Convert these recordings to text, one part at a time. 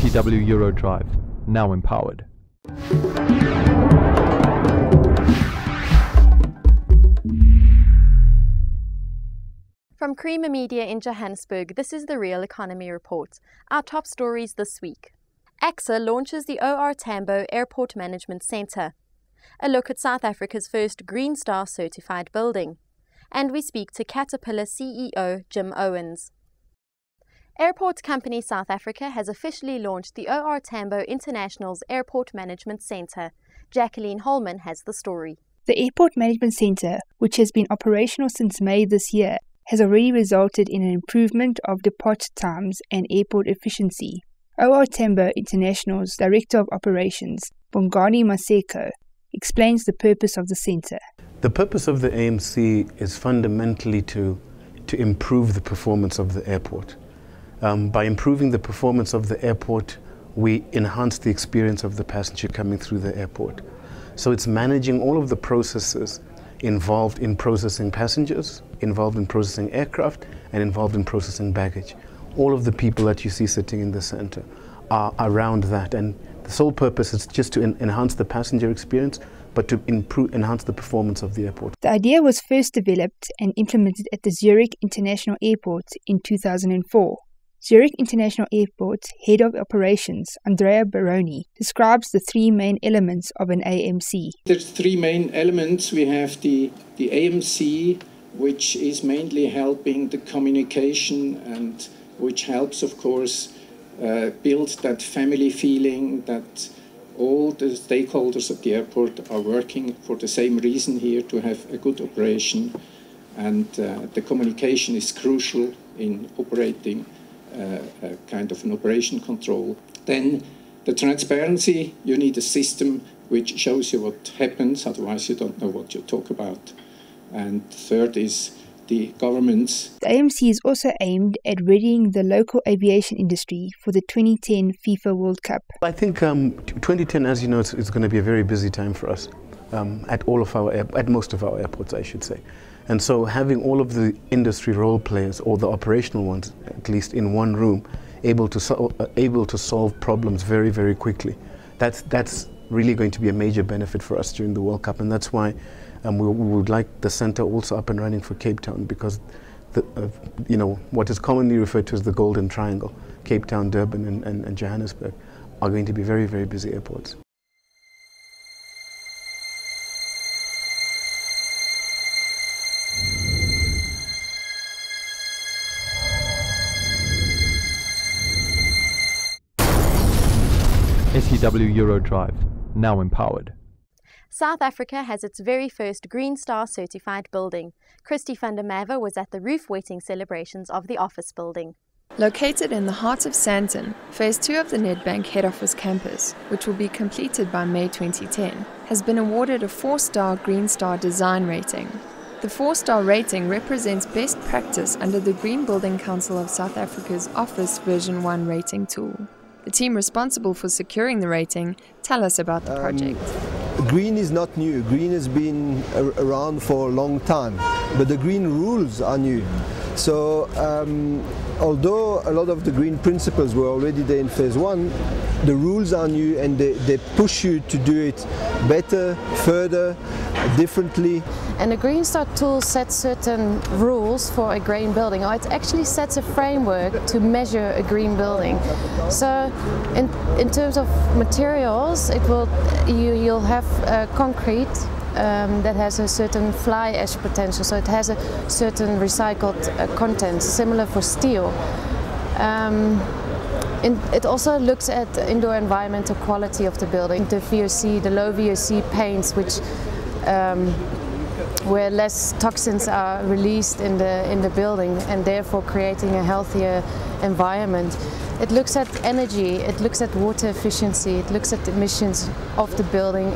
SEW Eurodrive, now empowered. From Creamer Media in Johannesburg, this is the Real Economy Report. Our top stories this week. Acsa launches the OR Tambo Airport Management Centre. A look at South Africa's first Green Star certified building. And we speak to Caterpillar CEO Jim Owens. Airport Company South Africa has officially launched the OR Tambo International's Airport Management Centre. Jacqueline Holman has the story. The Airport Management Centre, which has been operational since May this year, has already resulted in an improvement of departure times and airport efficiency. OR Tambo International's Director of Operations, Bongani Maseko, explains the purpose of the centre. The purpose of the AMC is fundamentally to improve the performance of the airport. By improving the performance of the airport, we enhance the experience of the passenger coming through the airport. So it's managing all of the processes involved in processing passengers, involved in processing aircraft, and involved in processing baggage. All of the people that you see sitting in the center are around that, and the sole purpose is just to enhance the passenger experience, but to enhance the performance of the airport. The idea was first developed and implemented at the Zurich International Airport in 2004. Zurich International Airport's Head of Operations, Andrea Baroni, describes the three main elements of an AMC. There's three main elements. We have the AMC, which is mainly helping the communication and which helps, of course, build that family feeling that all the stakeholders at the airport are working for the same reason here, to have a good operation. And the communication is crucial in operating a kind of an operation control. Then the transparency, you need a system which shows you what happens, otherwise you don't know what you talk about. And third is the governments. The AMC is also aimed at readying the local aviation industry for the 2010 FIFA World Cup. I think 2010, as you know, is going to be a very busy time for us at most of our airports, I should say. And so having all of the industry role players, or the operational ones, at least in one room, able to solve problems very, very quickly, that's really going to be a major benefit for us during the World Cup. And that's why we would like the centre also up and running for Cape Town, because what is commonly referred to as the Golden Triangle, Cape Town, Durban and Johannesburg, are going to be very, very busy airports. SEW Eurodrive, now empowered. South Africa has its very first Green Star certified building. Christy van der Merwe was at the roof wetting celebrations of the office building. Located in the heart of Sandton, Phase 2 of the Nedbank head office campus, which will be completed by May 2010, has been awarded a 4-star Green Star design rating. The 4-star rating represents best practice under the Green Building Council of South Africa's Office Version 1 rating tool. The team responsible for securing the rating tell us about the project. Green is not new. Green has been around for a long time, but the green rules are new. So although a lot of the green principles were already there in Phase 1, the rules are new, and they push you to do it better, further, differently. And the Green Star tool sets certain rules for a green building, or it actually sets a framework to measure a green building. So in terms of materials, you'll have concrete that has a certain fly ash potential, so it has a certain recycled content, similar for steel. It also looks at the indoor environmental quality of the building, the VOC, the low VOC paints, where less toxins are released in the building, and therefore creating a healthier environment. It looks at energy, it looks at water efficiency, it looks at emissions of the building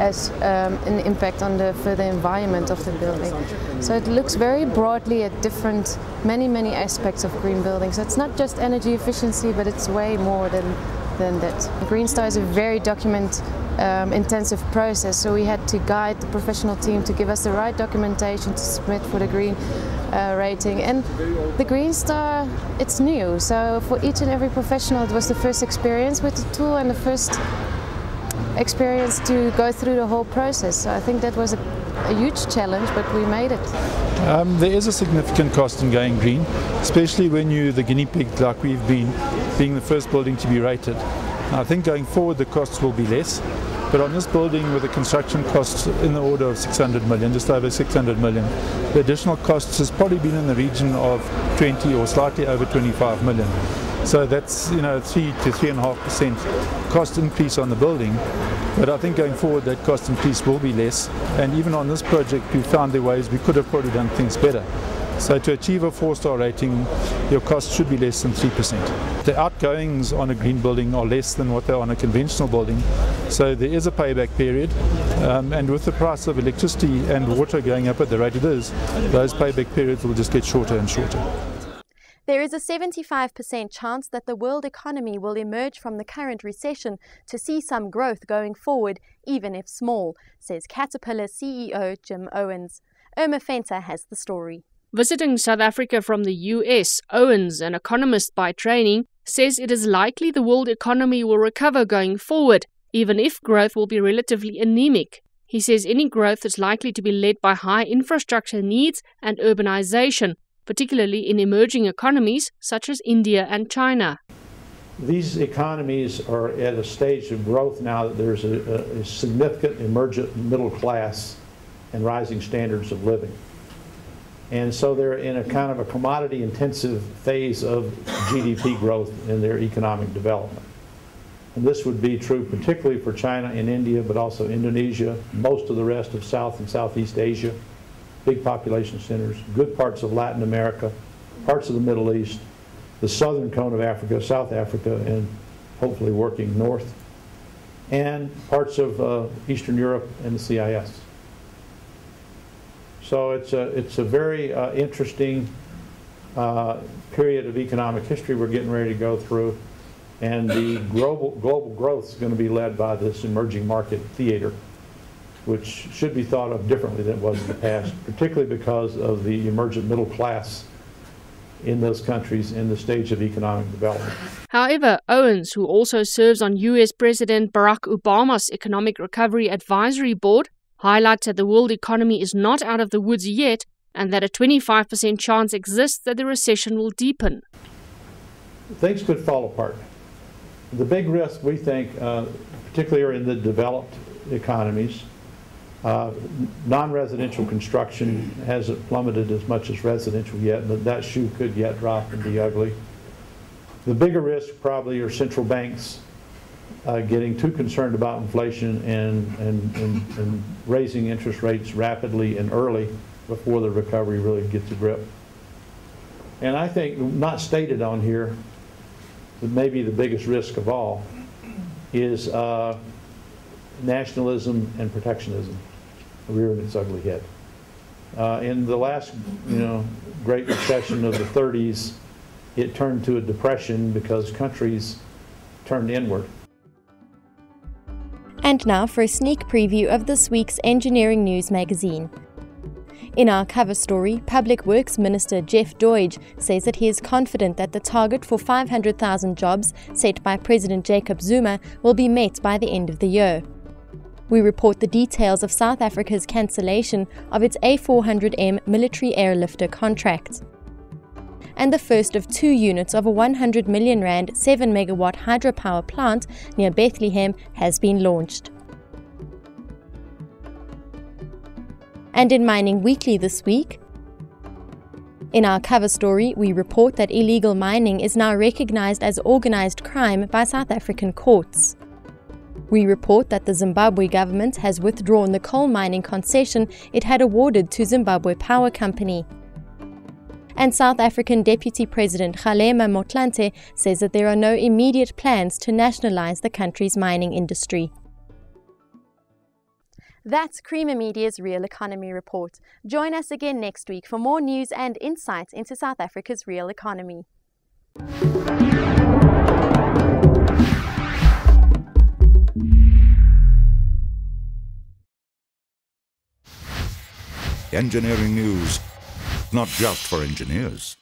as an impact on the further environment of the building. So it looks very broadly at many aspects of green buildings. It's not just energy efficiency, but it's way more than that. Green Star is a very intensive process, so we had to guide the professional team to give us the right documentation to submit for the green rating. And the Green Star, it's new, so for each and every professional it was the first experience with the tool and the first experience to go through the whole process. So I think that was a huge challenge, but we made it. There is a significant cost in going green, especially when you're the guinea pig like we've been, being the first building to be rated. I think going forward the costs will be less, but on this building with the construction costs in the order of 600 million, just over 600 million, the additional costs has probably been in the region of 20 or slightly over 25 million. So that's 3 to 3.5% cost increase on the building. But I think going forward that cost increase will be less, and even on this project we found there ways we could have probably done things better. So to achieve a 4-star rating, your cost should be less than 3%. The outgoings on a green building are less than what they are on a conventional building, so there is a payback period, and with the price of electricity and water going up at the rate it is, those payback periods will just get shorter and shorter. There is a 75% chance that the world economy will emerge from the current recession to see some growth going forward, even if small, says Caterpillar CEO Jim Owens. Irma Fenter has the story. Visiting South Africa from the US, Owens, an economist by training, says it is likely the world economy will recover going forward, even if growth will be relatively anemic. He says any growth is likely to be led by high infrastructure needs and urbanization, particularly in emerging economies such as India and China. These economies are at a stage of growth now that there's a significant emergent middle class and rising standards of living. And so they're in a kind of a commodity-intensive phase of GDP growth in their economic development. And this would be true particularly for China and India, but also Indonesia, most of the rest of South and Southeast Asia, big population centers, good parts of Latin America, parts of the Middle East, the southern cone of Africa, South Africa, and hopefully working north, and parts of Eastern Europe and the CIS. So it's a very interesting period of economic history we're getting ready to go through, and the global growth is going to be led by this emerging market theater, which should be thought of differently than it was in the past, particularly because of the emergent middle class in those countries in the stage of economic development. However, Owens, who also serves on US President Barack Obama's Economic Recovery Advisory Board, highlights that the world economy is not out of the woods yet and that a 25% chance exists that the recession will deepen. Things could fall apart. The big risk, we think, particularly are in the developed economies. Non-residential construction hasn't plummeted as much as residential yet, but that shoe could yet drop and be ugly. The bigger risk probably are central banks getting too concerned about inflation and raising interest rates rapidly and early before the recovery really gets a grip. And I think, not stated on here, but maybe the biggest risk of all is nationalism and protectionism rearing its ugly head. In the last Great Recession of the 30s, it turned to a depression because countries turned inward. And now for a sneak preview of this week's Engineering News magazine. In our cover story, Public Works Minister Jeff Deutsch says that he is confident that the target for 500,000 jobs set by President Jacob Zuma will be met by the end of the year. We report the details of South Africa's cancellation of its A400M military airlifter contract. And the first of 2 units of a 100 million rand 7-megawatt hydropower plant near Bethlehem has been launched. And in Mining Weekly this week, in our cover story, we report that illegal mining is now recognized as organized crime by South African courts. We report that the Zimbabwe government has withdrawn the coal mining concession it had awarded to Zimbabwe Power Company. And South African Deputy President Kgalema Motlanthe says that there are no immediate plans to nationalize the country's mining industry. That's Creamer Media's Real Economy Report. Join us again next week for more news and insights into South Africa's real economy. Engineering News not just for engineers.